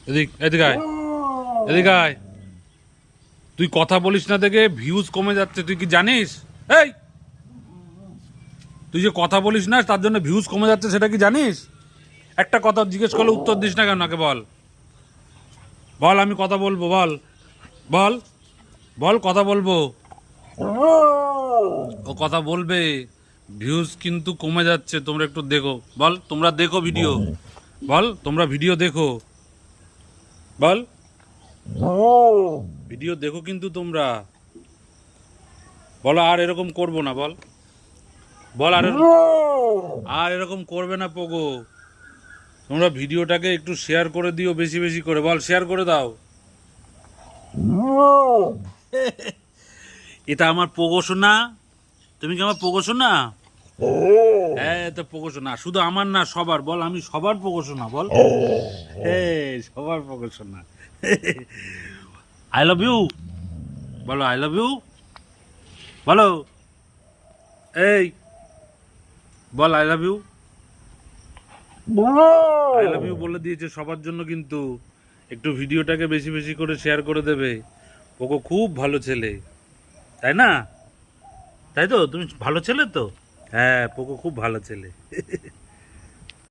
এদিকে আয়, এদিকে আয়। তুই কথা বলিস না দেখে ভিউজ কমে যাচ্ছে, তুই কি জানিস? এই, তুই যে কথা বলিস না তার জন্য ভিউজ কমে যাচ্ছে, সেটা কি জানিস? একটা কথা জিজ্ঞেস করলে উত্তর দিস না কেন? আগে বল, বল আমি কথা বলবো, বল বল বল কথা বলবো। ও কথা বলবে। ভিউজ কিন্তু কমে যাচ্ছে, তোমরা একটু দেখো। বল, তোমরা দেখো ভিডিও। বল, তোমরা ভিডিও দেখো। বল, ভিডিও দেখো কিন্তু তোমরা। বলো আর এরকম করবো না। বল, বল আর এরকম করবে না পোগো। তোমরা ভিডিওটাকে একটু শেয়ার করে দিও, বেশি বেশি করে। বল, শেয়ার করে দাও। এটা আমার পোগো শোনা। তুমি কি আমার পোগো শোনা? হ্যাঁ, এটা পোগো শোনা। শুধু আমার না, সবার। বল, আমি সবার পোগো শোনা। বল, হ্যাঁ, সবার পোগো শোনা। I love you. বলো আই লাভ ইউ। বলো, এই বল I love you. I love you বলে দিয়েছে সবার জন্য, কিন্তু একটু ভিডিওটাকে বেশি বেশি করে শেয়ার করে দেবে। পোকো খুব ভালো ছেলে, তাই না? তাই তো? তুমি ভালো ছেলে তো? হ্যাঁ, পোকো খুব ভালো ছেলে।